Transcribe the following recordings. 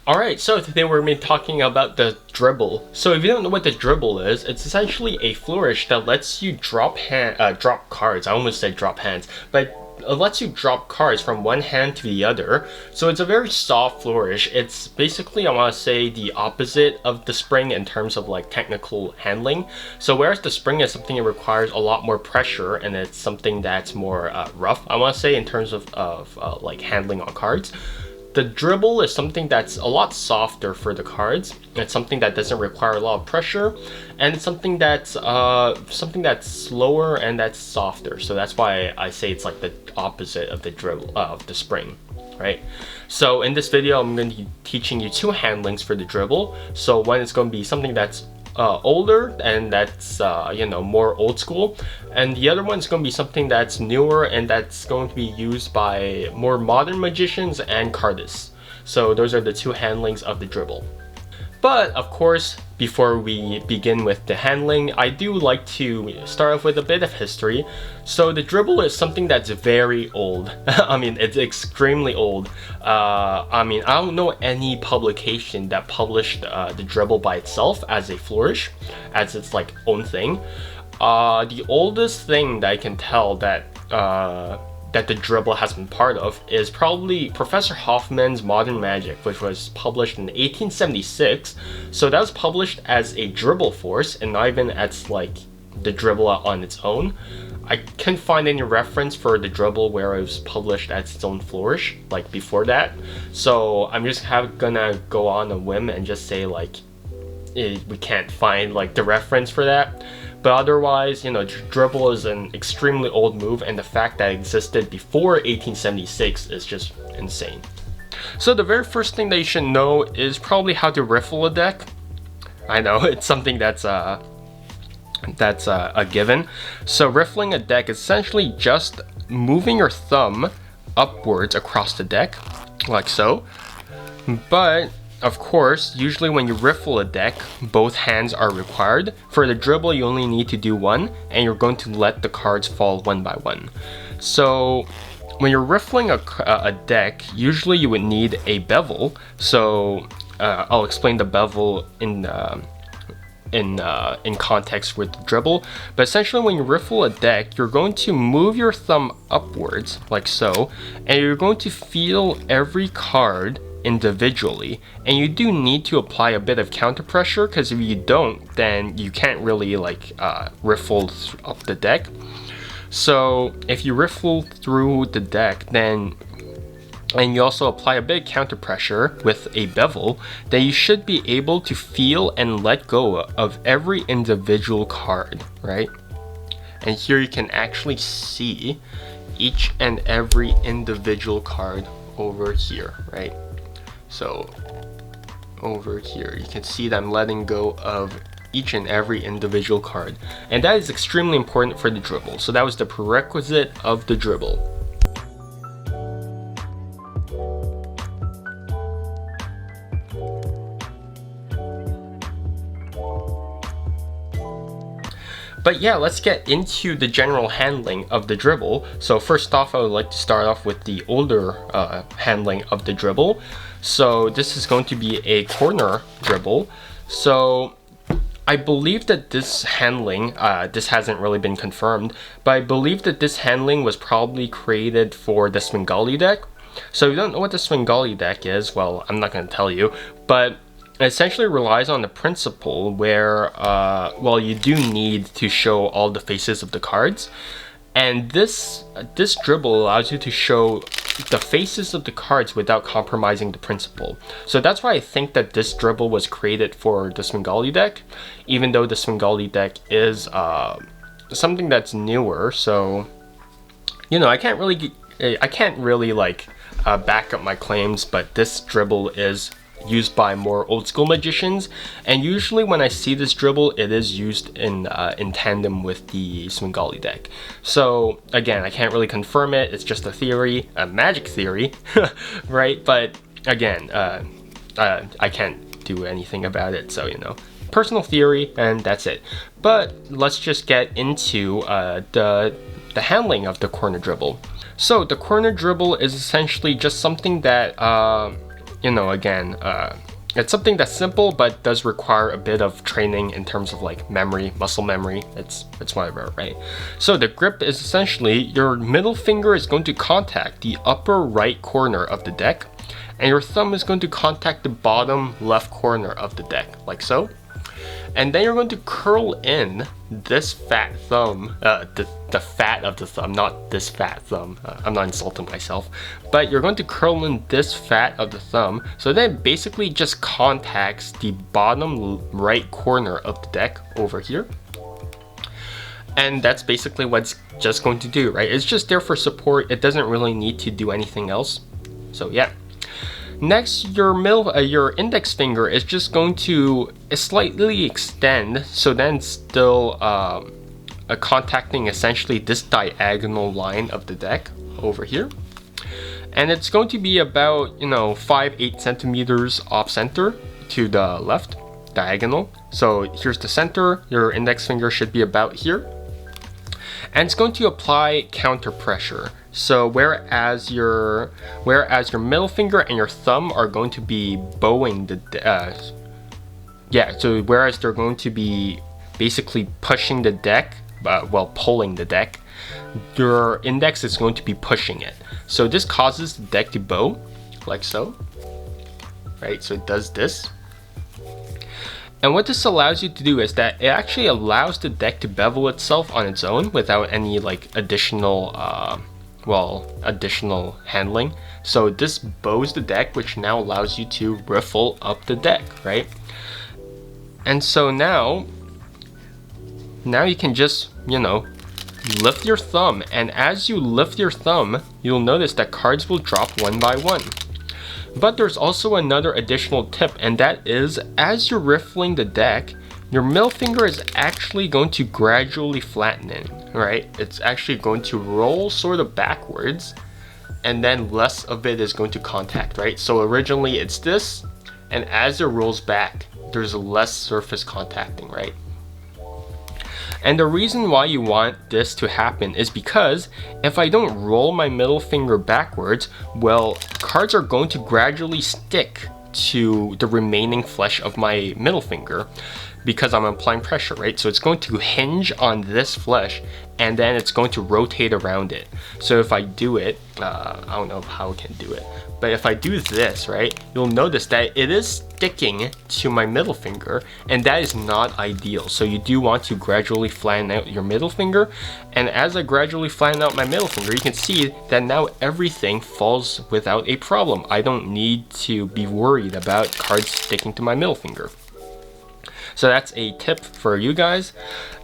Alright, so today we're going to be talking about the dribble. So if you don't know what the dribble is, it's essentially a flourish that lets you drop cards. I almost said drop hands, but it lets you drop cards from one hand to the other. So it's a very soft flourish. It's basically, I want to say, the opposite of the spring in terms of like technical handling. So whereas the spring is something that requires a lot more pressure and it's something that's more rough, I want to say, in terms of like handling on cards. The dribble is something that's a lot softer for the cards. It's something that doesn't require a lot of pressure, and it's something that's slower and that's softer. So that's why I say it's like the opposite of the dribble of the spring, right? So in this video, I'm going to be teaching you two handlings for the dribble. So one is going to be something that's older and that's more old school, and the other one's going to be something that's newer and that's going to be used by more modern magicians and cardists. So those are the two handlings of the dribble. But of course, before we begin with the handling, I do like to start off with a bit of history. So the dribble is something that's very old. I mean, it's extremely old. I don't know any publication that published the dribble by itself as a flourish, as its like own thing. The oldest thing that I can tell that the dribble has been part of is probably Professor Hoffman's Modern Magic, which was published in 1876. So that was published as a dribble force and not even as like the dribble on its own. I couldn't find any reference for the dribble where it was published as its own flourish like before that. So I'm just gonna go on a whim and just say like we can't find like the reference for that. But otherwise, dribble is an extremely old move, and the fact that it existed before 1876 is just insane. So the very first thing that you should know is probably how to riffle a deck. I know, it's something that's a given. So riffling a deck is essentially just moving your thumb upwards across the deck, like so. But of course, usually when you riffle a deck, both hands are required. For the dribble, you only need to do one, and you're going to let the cards fall one by one. So when you're riffling a deck, usually you would need a bevel. So I'll explain the bevel in context with the dribble. But essentially, when you riffle a deck, you're going to move your thumb upwards, like so, and you're going to feel every card individually, and you do need to apply a bit of counter pressure, because if you don't, then you can't really like riffle up the deck. So if you riffle through the deck, then and you also apply a bit of counter pressure with a bevel, then you should be able to feel and let go of every individual card, right? And here you can actually see each and every individual card over here, right? So over here, you can see that I'm letting go of each and every individual card. And that is extremely important for the dribble. So that was the prerequisite of the dribble. But yeah, let's get into the general handling of the dribble. So first off, I would like to start off with the older handling of the dribble. So this is going to be a corner dribble. So I believe that this handling, this hasn't really been confirmed, but I believe that this handling was probably created for the Svengali deck. So if you don't know what the Svengali deck is, well, I'm not going to tell you, but it essentially relies on the principle where, well, you do need to show all the faces of the cards. And this dribble allows you to show the faces of the cards without compromising the principle. So that's why I think that this dribble was created for the Svengali deck, even though the Svengali deck is something that's newer. So, I can't really like back up my claims, but this dribble is used by more old school magicians, and usually when I see this dribble, it is used in tandem with the Svengali deck. So again, I can't really confirm it, it's just a theory, a magic theory, right? But again, I can't do anything about it, so personal theory, and that's it. But let's just get into the handling of the corner dribble. So the corner dribble is essentially just something that you know, again, it's something that's simple but does require a bit of training in terms of like memory, muscle memory. It's whatever, right? So the grip is essentially your middle finger is going to contact the upper right corner of the deck, and your thumb is going to contact the bottom left corner of the deck, like so. And then you're going to curl in this fat thumb, the fat of the thumb, not this fat thumb. I'm not insulting myself, but you're going to curl in this fat of the thumb, so then it basically just contacts the bottom right corner of the deck over here. And that's basically what it's just going to do, right? It's just there for support. It doesn't really need to do anything else. So yeah. Next, your index finger is just going to slightly extend, so then still contacting essentially this diagonal line of the deck over here. And it's going to be about, you know, 5-8 centimeters off center to the left, diagonal. So here's the center, your index finger should be about here. And it's going to apply counter pressure. So whereas your middle finger and your thumb are going to be bowing the so whereas they're going to be basically pushing the deck, well, pulling the deck, your index is going to be pushing it. So this causes the deck to bow, like so, right? So it does this. And what this allows you to do is that it actually allows the deck to bevel itself on its own without any like additional handling. So this bows the deck, which now allows you to riffle up the deck, right? And so now you can just, you know, lift your thumb, and as you lift your thumb, you'll notice that cards will drop one by one. But there's also another additional tip, and that is, as you're riffling the deck, your middle finger is actually going to gradually flatten in, right? It's actually going to roll sort of backwards, and then less of it is going to contact, right? So originally it's this, and as it rolls back, there's less surface contacting, right? And the reason why you want this to happen is because if I don't roll my middle finger backwards, well, cards are going to gradually stick to the remaining flesh of my middle finger because I'm applying pressure, right? So it's going to hinge on this flesh, and then it's going to rotate around it. So if I do it, I don't know how I can do it, but if I do this, right, you'll notice that it is sticking to my middle finger, and that is not ideal. So you do want to gradually flatten out your middle finger, and as I gradually flatten out my middle finger, you can see that now everything falls without a problem. I don't need to be worried about cards sticking to my middle finger. So that's a tip for you guys.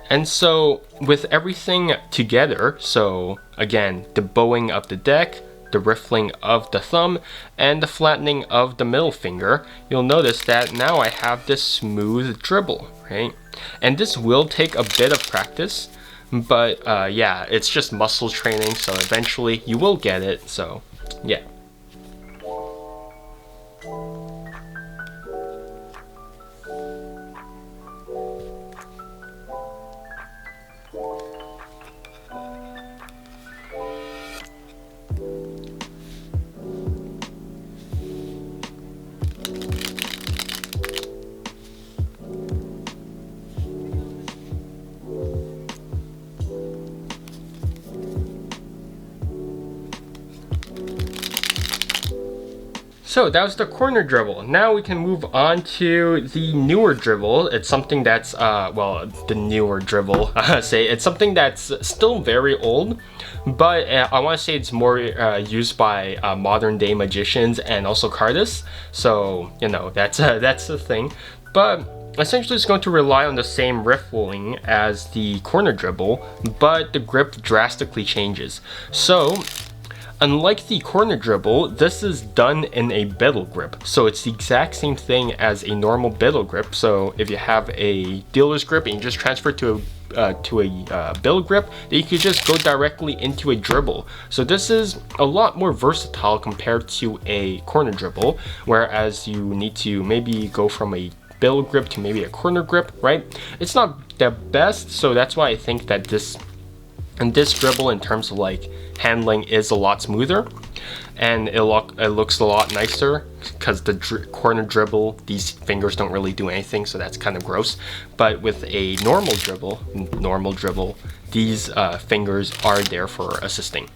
And so with everything together, so again, the bowing of the deck, the riffling of the thumb, and the flattening of the middle finger, you'll notice that now I have this smooth dribble, right? And this will take a bit of practice, but yeah, it's just muscle training, so eventually you will get it, so yeah. So that was the corner dribble. Now we can move on to the newer dribble. It's something that's, well, the newer dribble, it's something that's still very old, but I want to say it's more used by modern day magicians and also cardists. So, you know, that's the thing. But essentially it's going to rely on the same riffling as the corner dribble, but the grip drastically changes. So, unlike the corner dribble, this is done in a biddle grip. So it's the exact same thing as a normal biddle grip. So if you have a dealer's grip and you just transfer to a biddle grip, then you could just go directly into a dribble. So this is a lot more versatile compared to a corner dribble, whereas you need to maybe go from a biddle grip to maybe a corner grip, right? It's not the best, so that's why I think that this dribble in terms of like handling is a lot smoother. and it looks a lot nicer because the corner dribble, these fingers don't really do anything, so that's kind of gross. But with a normal dribble, these fingers are there for assisting,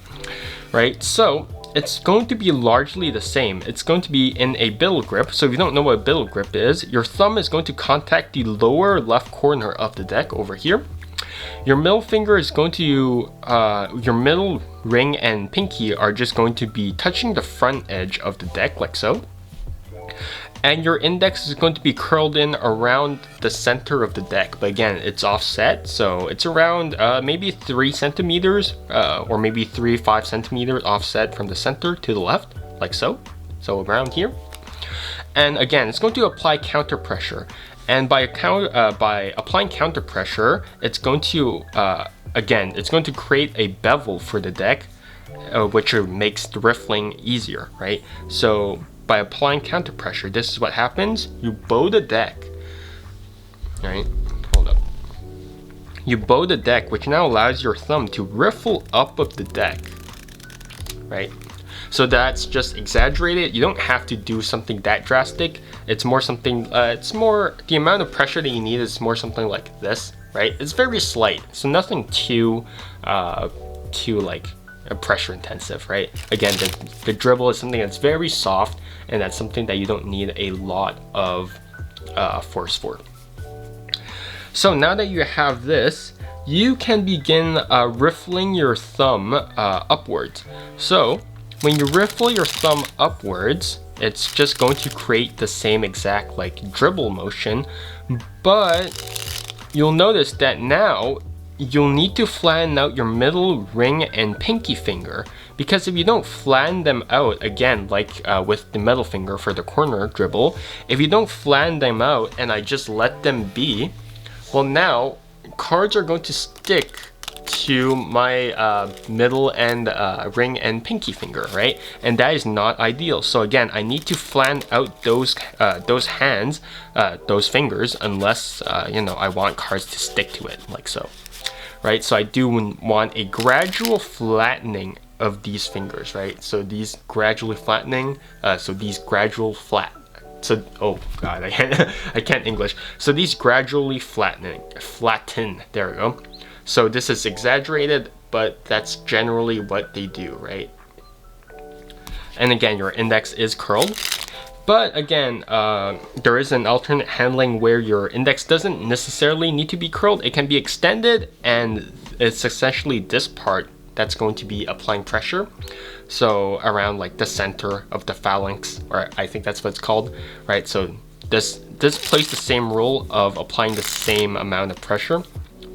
right? So it's going to be largely the same. It's going to be in a biddle grip. So if you don't know what a biddle grip is, your thumb is going to contact the lower left corner of the deck over here. Your middle finger is going to, your middle ring and pinky are just going to be touching the front edge of the deck like so. And your index is going to be curled in around the center of the deck. But again, it's offset, so it's around maybe 3 centimeters or maybe 5 centimeters offset from the center to the left, like so. So around here. And again, it's going to apply counter pressure. And by applying counter pressure, it's going to, again, it's going to create a bevel for the deck, which makes the riffling easier, right? So by applying counter pressure, this is what happens. You bow the deck, right? Hold up. You bow the deck, which now allows your thumb to riffle up of the deck, right? So that's just exaggerated. You don't have to do something that drastic. It's more something, it's more, the amount of pressure that you need is more something like this, right? It's very slight, so nothing too like pressure intensive, right? Again, the dribble is something that's very soft, and that's something that you don't need a lot of force for. So now that you have this, you can begin riffling your thumb upwards. So when you riffle your thumb upwards, it's just going to create the same exact like dribble motion, but you'll notice that now you'll need to flatten out your middle ring and pinky finger, because if you don't flatten them out, again, like with the middle finger for the corner dribble, if you don't flatten them out and I just let them be, well, now cards are going to stick to my middle and ring and pinky finger, right? And that is not ideal. So again, I need to flatten out those hands, those fingers, unless you know, I want cards to stick to it, like so, right? So I do want a gradual flattening of these fingers, right? So these gradually flattening, so these gradual flat. So, oh god, I can't English. So these gradually flatten, there we go. So this is exaggerated, but that's generally what they do, right? And again, your index is curled. But again, there is an alternate handling where your index doesn't necessarily need to be curled. It can be extended, and it's essentially this part that's going to be applying pressure. So around like the center of the phalanx, or I think that's what it's called, right? So this plays the same role of applying the same amount of pressure,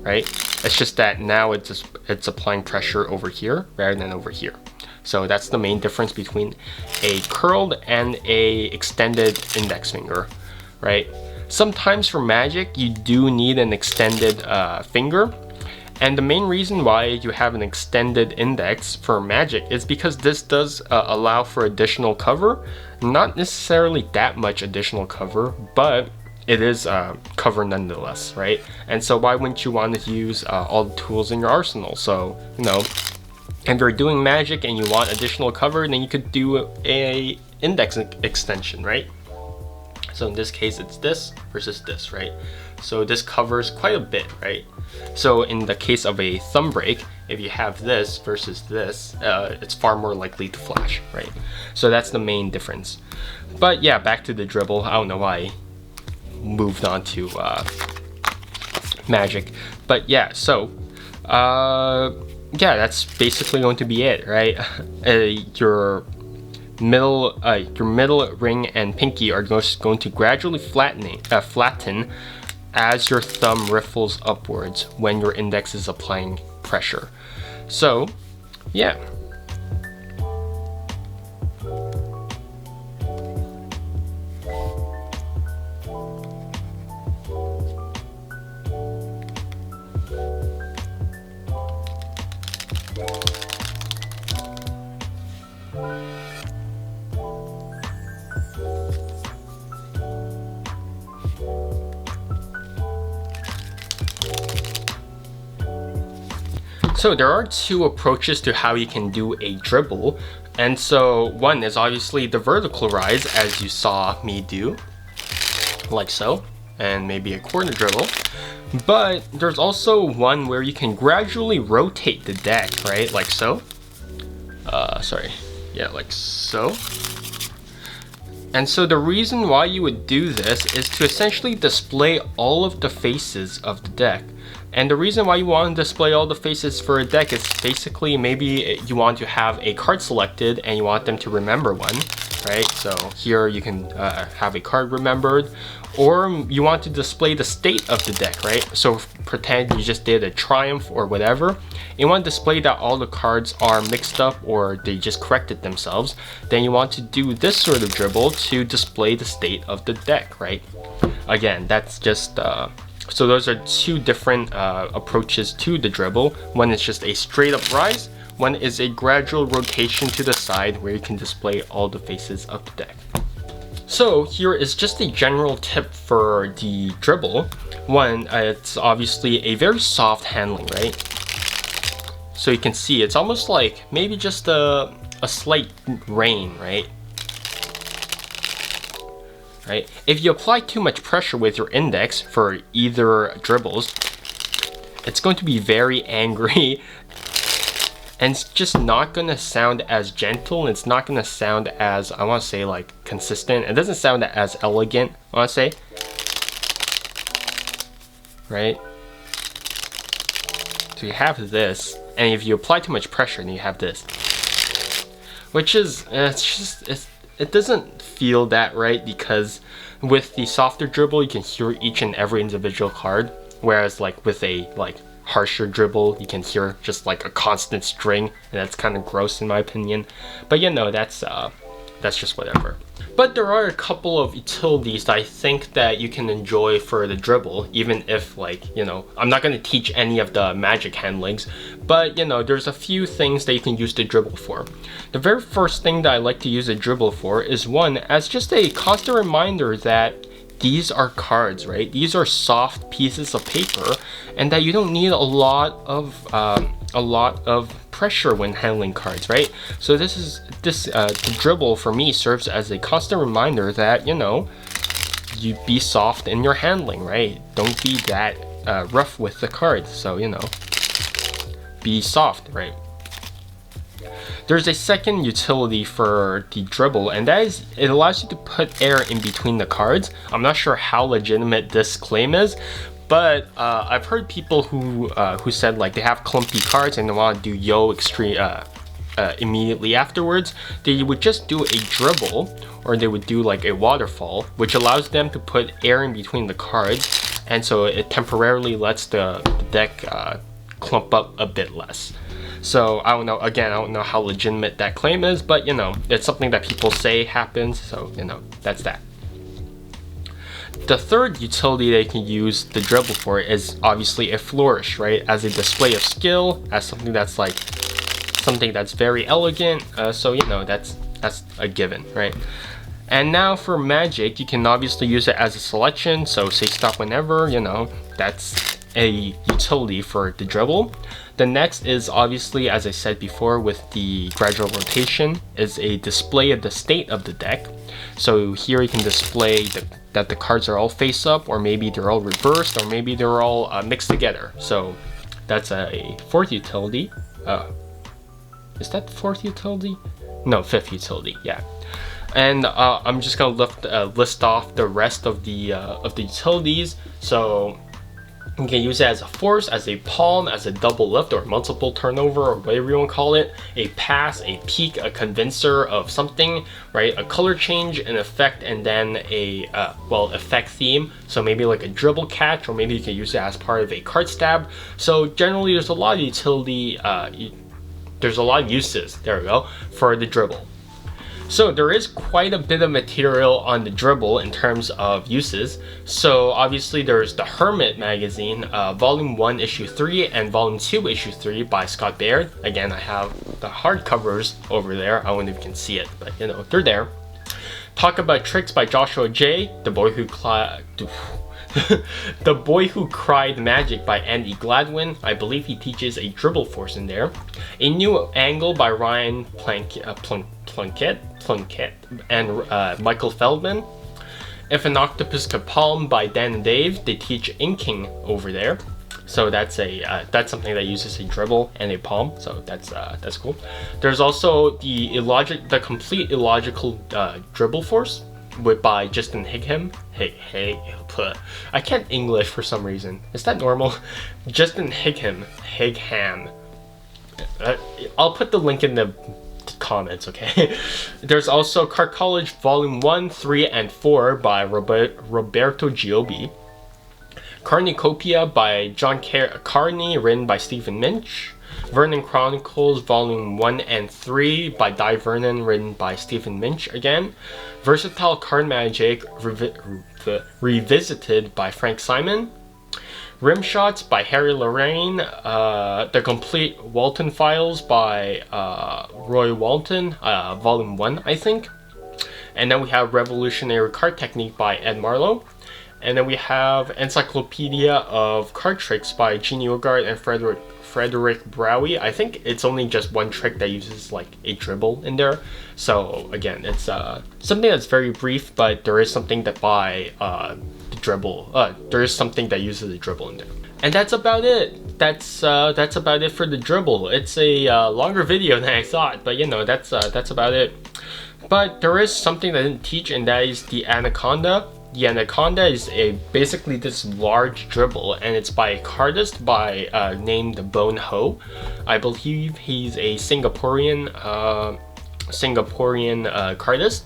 right? It's just that now it's applying pressure over here rather than over here. So that's the main difference between a curled and a extended index finger, right? Sometimes for Magic, you do need an extended finger. And the main reason why you have an extended index for Magic is because this does allow for additional cover. Not necessarily that much additional cover, but it is cover nonetheless, right? And so why wouldn't you want to use all the tools in your arsenal? So, you know, if you're doing Magic and you want additional cover, then you could do a index extension, right? So in this case, it's this versus this, right? So this covers quite a bit, right? So in the case of a thumb break, if you have this versus this, it's far more likely to flash, right? So that's the main difference. But yeah, back to the dribble. I don't know why I moved on to Magic. But yeah, so yeah, that's basically going to be it, right? Your middle ring and pinky are just going to gradually flatten as your thumb riffles upwards when your index is applying pressure. So yeah. So there are two approaches to how you can do a dribble. And so one is obviously the vertical rise, as you saw me do, like so, and maybe a corner dribble. But there's also one where you can gradually rotate the deck, right? Like so. Like so. And so the reason why you would do this is to essentially display all of the faces of the deck. And the reason why you want to display all the faces for a deck is basically maybe you want to have a card selected and you want them to remember one, right? So here you can have a card remembered, or you want to display the state of the deck, right? So pretend you just did a triumph or whatever. You want to display that all the cards are mixed up or they just corrected themselves. Then you want to do this sort of dribble to display the state of the deck, right? Again, that's just so those are two different approaches to the dribble. One is just a straight up rise. One is a gradual rotation to the side where you can display all the faces of the deck. So here is just a general tip for the dribble. One, it's obviously a very soft handling, right? So you can see it's almost like maybe just a slight rain, right? Right? If you apply too much pressure with your index for either dribbles, it's going to be very angry and it's just not going to sound as gentle. It's not going to sound as, I want to say, like consistent. It doesn't sound as elegant, I want to say. Right? So you have this, and if you apply too much pressure, then you have this. Which is, it doesn't feel that right, because with the softer dribble you can hear each and every individual card, whereas like with a harsher dribble you can hear just like a constant string, and that's kind of gross in my opinion. But you know, that's just whatever. But there are a couple of utilities that I think that you can enjoy for the dribble, even if, like, you know, I'm not going to teach any of the magic handlings, but you know, there's a few things that you can use the dribble for. The very first thing that I like to use a dribble for is, one, as just a constant reminder that these are cards, right? These are soft pieces of paper, and that you don't need a lot of pressure when handling cards, right? So the dribble for me serves as a constant reminder that, you know, you be soft in your handling, right? Don't be that rough with the cards. So, you know, be soft, right? There's a second utility for the dribble, and that is it allows you to put air in between the cards. I'm not sure how legitimate this claim is, but I've heard people who said like they have clumpy cards and they want to do yo extreme immediately afterwards. They would just do a dribble, or they would do like a waterfall, which allows them to put air in between the cards, and so it temporarily lets the deck clump up a bit less. So I don't know, again, I don't know how legitimate that claim is, but you know, it's something that people say happens, so you know, that's that. The third utility they can use the dribble for is obviously a flourish, right? As a display of skill, as something that's like, something that's very elegant, so you know, that's a given, right? And now for magic, you can obviously use it as a selection, so say stop whenever, you know, that's a utility for the dribble. The next is obviously, as I said before, with the gradual rotation, is a display of the state of the deck. So here you can display that the cards are all face up, or maybe they're all reversed, or maybe they're all mixed together. So that's a fourth utility. Is that the fourth utility? No, fifth utility, yeah. And I'm just gonna list off the rest of the utilities. So you can use it as a force, as a palm, as a double lift or multiple turnover, or whatever you want to call it, a pass, a peak, a convincer of something, right? A color change, an effect, and then a effect theme. So maybe like a dribble catch, or maybe you can use it as part of a card stab. So generally there's a lot of utility, there's a lot of uses, there we go, for the dribble. So there is quite a bit of material on the dribble in terms of uses. So obviously there's the Hermit magazine, volume 1 issue 3 and volume 2 issue 3 by Scott Baird. Again, I have the hardcovers over there. I don't know if you can see it, but you know, they're there. Talk About Tricks by Joshua J, The Boy Who The Boy Who Cried Magic by Andy Gladwin. I believe he teaches a dribble force in there. A New Angle by Ryan Plunkett and Michael Feldman. If an Octopus Could Palm by Dan and Dave. They teach inking over there. So that's something that uses a dribble and a palm. So that's cool. There's also the complete illogical dribble force by Justin Higham. I can't English for some reason. Is that normal? Justin Higham. I'll put the link in the comments, okay? There's also Card College Volume 1, 3, and 4 by Roberto Giobbi. Cornucopia by John Carney, written by Stephen Minch. Vernon Chronicles Volume 1 and 3 by Di Vernon, written by Stephen Minch again. Versatile Card Magic Revisited by Frank Simon. Rim Shots by Harry Lorraine. The Complete Walton Files by Roy Walton, Volume 1, I think. And then we have Revolutionary Card Technique by Ed Marlowe. And then we have Encyclopedia of Card Tricks by Gene Ugart and Frederick Browie. I think it's only just one trick that uses like a dribble in there. So again, it's something that's very brief, but there is something that the dribble. There is something that uses a dribble in there. And that's about it. That's about it for the dribble. It's a longer video than I thought, but you know, that's about it. But there is something that I didn't teach, and that is the Anaconda. The Anaconda is basically this large dribble, and it's by a cardist named Bone Ho. I believe he's a Singaporean cardist,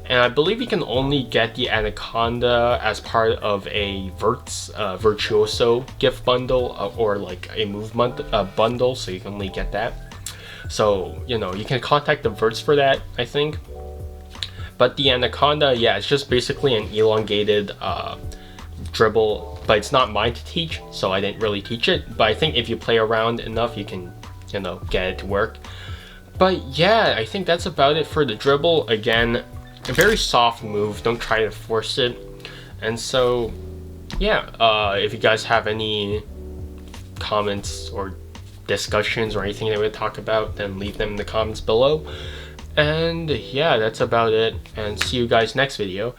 and I believe you can only get the Anaconda as part of a Virtuoso gift bundle or like a movement bundle, so you can only get that. So you know, you can contact the Verts for that, I think. But the Anaconda, yeah, it's just basically an elongated dribble, but it's not mine to teach, so I didn't really teach it. But I think if you play around enough, you can, you know, get it to work. But yeah, I think that's about it for the dribble. Again, a very soft move, don't try to force it. And so, yeah, if you guys have any comments or discussions or anything that we would talk about, then leave them in the comments below. And yeah, that's about it, and see you guys next video.